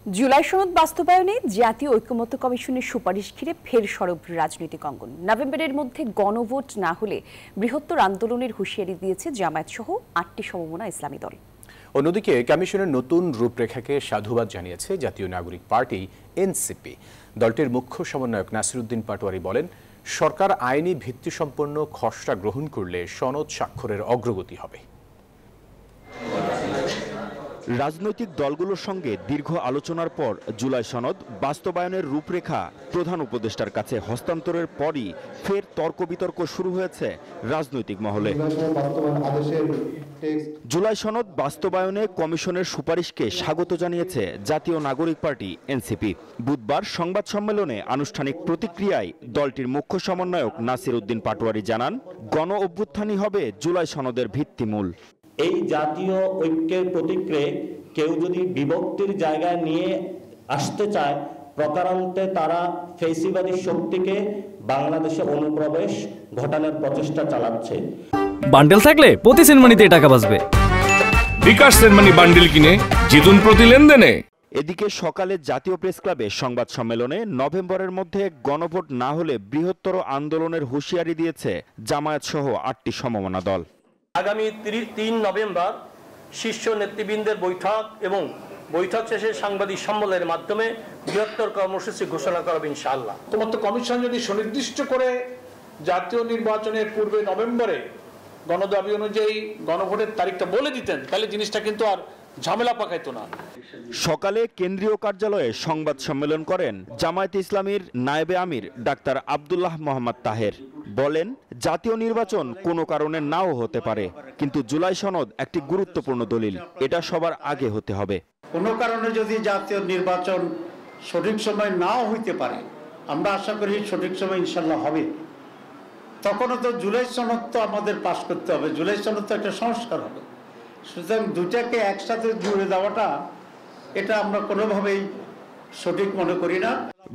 জুলাই সনদ বাস্তবায়নে জাতীয় ঐকমত্য কমিশনের সুপারিশ ঘিরে ফের সরব রাজনৈতিক অঙ্গন। নভেম্বরের মধ্যে গণভোট না হলে বৃহত্তর আন্দোলনের হুঁশিয়ারি দিয়েছে জামায়াত সহ ৮টি সমমনা ইসলামী দল। অন্যদিকে কমিশনের নতুন রূপরেখাকে সাধুবাদ জানিয়েছে জাতীয় নাগরিক পার্টি এনসিপি। দলটির মুখ্য সমন্বয়ক নাসিরউদ্দিন পাটোয়ারি বলেন, সরকার আইনি ভিত্তিসম্পন্ন খসড়া গ্রহণ করলে সনদ স্বাক্ষরের অগ্রগতি হবে। রাজনৈতিক দলগুলোর সঙ্গে দীর্ঘ আলোচনার পর জুলাই সনদ বাস্তবায়নের রূপরেখা প্রধান উপদেষ্টার কাছে হস্তান্তরের পরই ফের তর্ক বিতর্ক শুরু হয়েছে রাজনৈতিক মহলে। জুলাই সনদ বাস্তবায়নে কমিশনের সুপারিশকে স্বাগত জানিয়েছে জাতীয় নাগরিক পার্টি এনসিপি। বুধবার সংবাদ সম্মেলনে আনুষ্ঠানিক প্রতিক্রিয়ায় দলটির মুখ্য সমন্বয়ক নাসিরউদ্দিন পাটোয়ারি জানান, গণ অভ্যুত্থানই হবে জুলাই সনদের ভিত্তিমূল। এই জাতীয় ঐক্যের প্রতিক্রিয়ায় কেউ যদি বিভক্তির জায়গায় নিয়ে আসতে চায়, প্রকারান্তে তারা ফেসিবাদী শক্তিকে বাংলাদেশে অনুপ্রবেশ ঘটানোর প্রচেষ্টা চালাচ্ছে। বান্ডেল থাকলে প্রতি সেনমানিতে টাকা বাঁচবে। বিকাশ সেনমানি বান্ডেল কিনে জিতুন প্রতি লেনদেনে। এদিকে সকালে জাতীয় প্রেস ক্লাবে সংবাদ সম্মেলনে নভেম্বরের মধ্যে গণভোট না হলে বৃহত্তর আন্দোলনের হুঁশিয়ারি দিয়েছে জামায়াত সহ ৮টি সমমনা দল। আগামী ৩ নভেম্বর শীর্ষ নেতৃবৃন্দের বৈঠক এবং বৈঠক শেষে সাংবাদিক সম্মেলনের মাধ্যমে বৃহত্তর কর্মসূচি ঘোষণা করবে ইনশাআল্লাহ। ঐকমত্য কমিশন যদি সুনির্দিষ্ট করে জাতীয় নির্বাচনের পূর্বে নভেম্বরে গণদাবি অনুযায়ী গণভোটের তারিখটা বলে দিতেন, তাহলে জিনিসটা কিন্তু আর ঝামেলা পাকাইতো না। সকালে কেন্দ্রীয় কার্যালয়ে সংবাদ সম্মেলন করেন জামায়াতে ইসলামীর নায়েবে আমির ডাক্তার আব্দুল্লাহ মোহাম্মদ তাহের। বলেন, জাতীয় নির্বাচন কোনো কারণে নাও হতে পারে, কিন্তু জুলাই সনদ একটি গুরুত্বপূর্ণ দলিল, এটা সবার আগে হতে হবে। কোনো কারণে যদি জাতীয় নির্বাচন সঠিক সময় নাও হইতে পারে, আমরা আশা করি সঠিক সময় ইনশাল্লাহ হবে, তখনও তো জুলাই সনদ তো আমাদের পাশ করতে হবে। জুলাই সনদ তো একটা সংস্কার হবে। সুতরাং দুটাকে একসাথে জুড়ে দেওয়াটা এটা আমরা কোনোভাবেই সঠিক মনে করি না।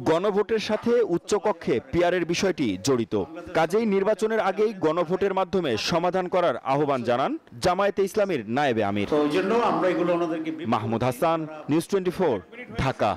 গণভোটের সাথে উচ্চকক্ষে পিয়ারের বিষয়টি জড়িত, কাজেই নির্বাচনের আগেই গণভোটের মাধ্যমে সমাধান করার আহ্বান জানান জামায়াতে ইসলামীর নায়েবে আমির। তো ওই জন্য আমরা এগুলো ওনাদেরকে। মাহমুদ হাসান, নিউজ 24, ঢাকা।